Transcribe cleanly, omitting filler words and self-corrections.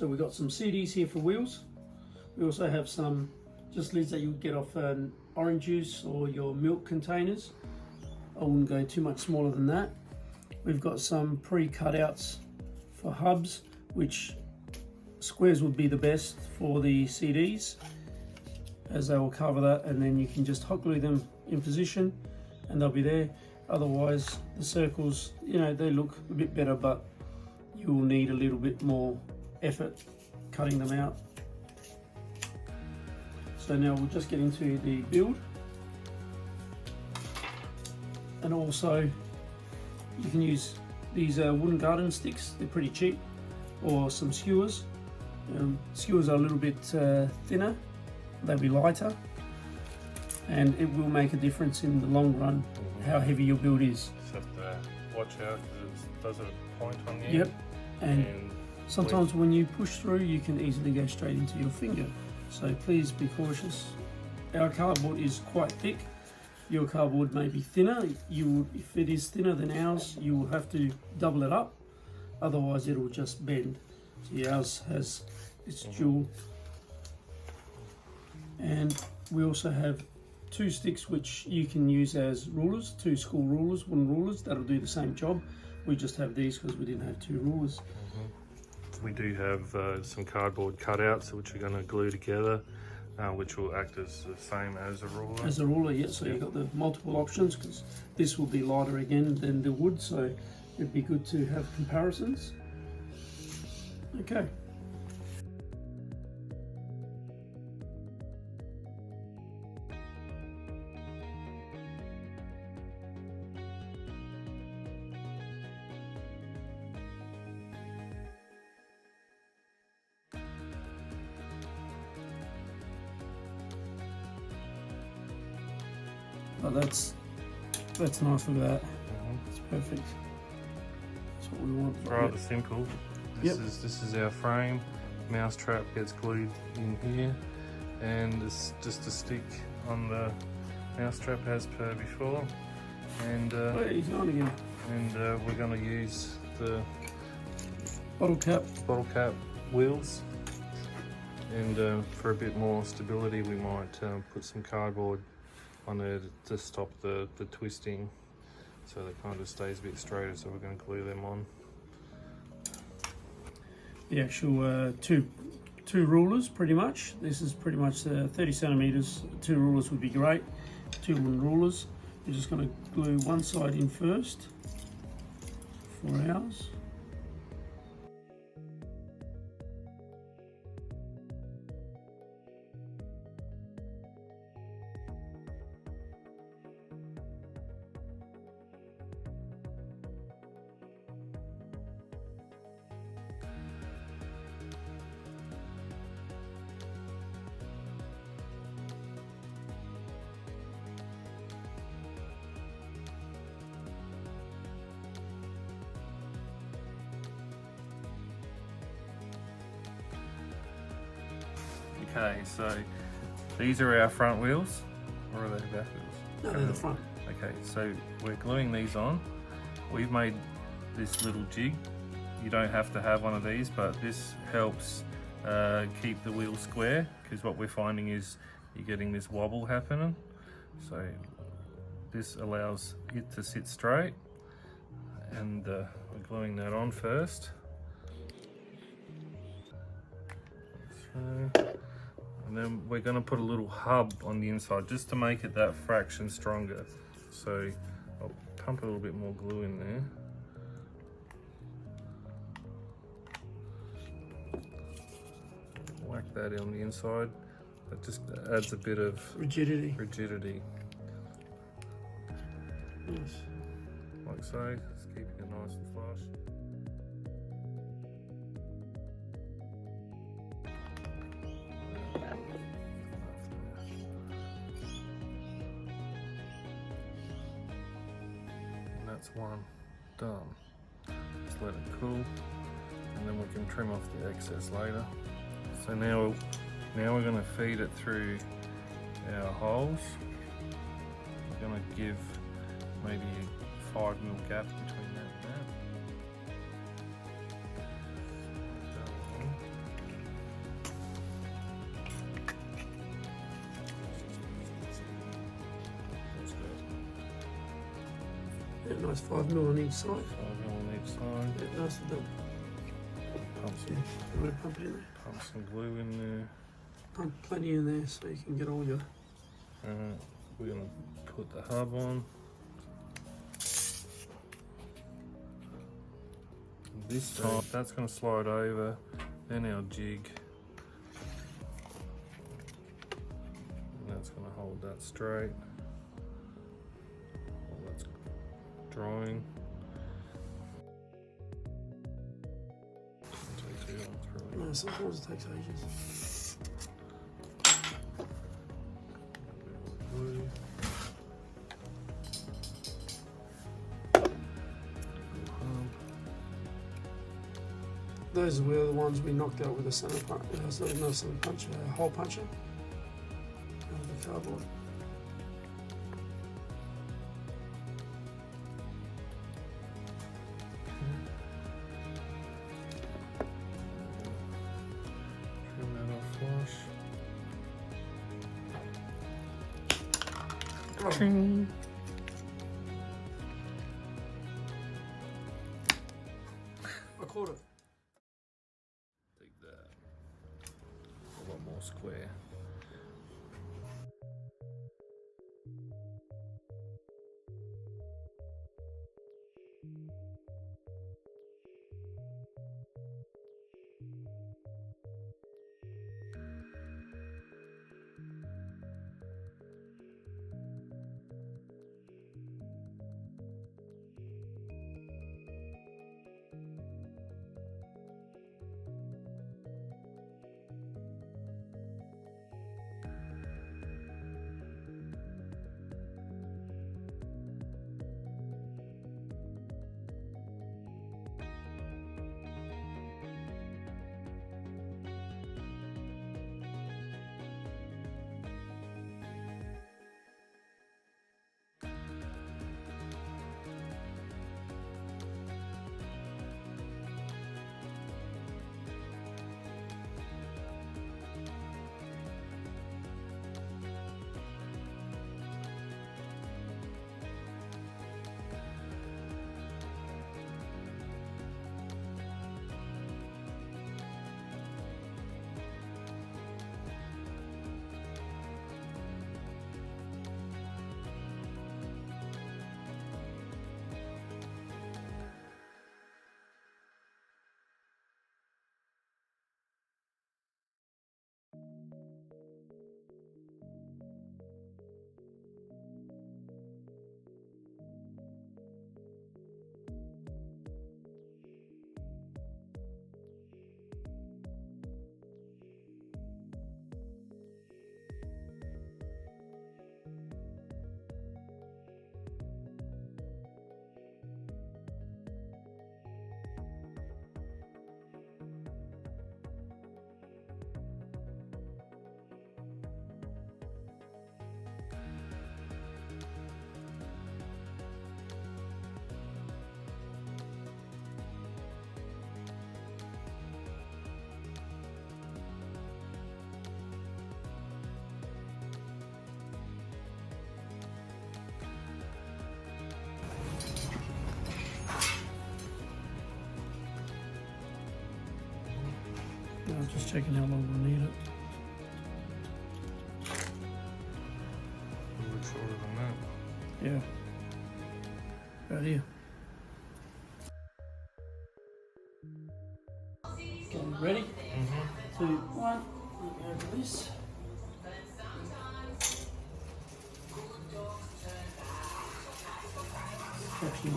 So we've got some CDs here for wheels. We also have some just lids that you would get off an orange juice or your milk containers. I wouldn't go too much smaller than that. We've got some pre-cutouts for hubs, which squares would be the best for the CDs, as they will cover that, and then you can just hot glue them in position and they'll be there. Otherwise the circles, you know, they look a bit better, but you will need a little bit more effort cutting them out. So now we'll just get into the build. And also you can use these wooden garden sticks, they're pretty cheap, or some skewers. Skewers are a little bit thinner, they'll be lighter, and it will make a difference in the long run how heavy your build is. Just have to watch out because it does a point on you. Yep, and sometimes when you push through you can easily go straight into your finger, so please be cautious. Our cardboard is quite thick. Your cardboard may be thinner. If it is thinner than ours, you will have to double it up, otherwise it will just bend. So ours has its dual. And we also have 2 sticks which you can use as rulers, 2 school rulers, wooden rulers, that'll do the same job. We just have these because we didn't have 2 rulers. We do have some cardboard cutouts which we're going to glue together, which will act as the same as a ruler. As a ruler, yeah, so you've got the multiple options, because this will be lighter again than the wood, so it'd be good to have comparisons. Okay. Oh, that's nice, look at that. It's perfect. That's what we want. Rather simple. This is our frame. Mousetrap gets glued in here, and it's just a stick on the mousetrap as per before. And oh, yeah, he's on again. And we're going to use the bottle cap wheels. And for a bit more stability, we might put some cardboard on there to stop the twisting, so that kind of stays a bit straighter, so we're going to glue them on. The actual two rulers, pretty much. This is pretty much 30 centimeters. 2 rulers would be great. 2 wooden rulers. We're just going to glue one side in first for ours. Okay, so these are our front wheels, or are they back wheels? No, they're the front. Okay, so we're gluing these on. We've made this little jig. You don't have to have one of these, but this helps keep the wheel square, because what we're finding is you're getting this wobble happening. So this allows it to sit straight, and we're gluing that on first. So, and then we're going to put a little hub on the inside just to make it that fraction stronger. So I'll pump a little bit more glue in there. Whack that on the inside. That just adds a bit of rigidity. Nice. Like so, just keeping it nice and flush. That's one done. Just let it cool, and then we can trim off the excess later. So now we're going to feed it through our holes. We're going to give maybe a 5mm gap between that and nice 5mm on each side. 5mm on each side. Yeah, nice and done. Pump some, You want to pump it in there? pump some glue in there. Pump plenty in there so you can get all your. We're going to put the hub on. This time, that's going to slide over, then our jig. And that's going to hold that straight. While that's drying. Take too long to throw it. No, sometimes it takes ages. Glue. Those were the ones we knocked out with a center punch. No center punch, a hole puncher. Out of the cardboard. Trim that off flush. Oh, Tring. I caught it. Take that. A lot more square. I'm just checking how long we'll need it. A little shorter than that. Yeah. Right here. Okay, ready? 2, 1. Let me open this. Actually,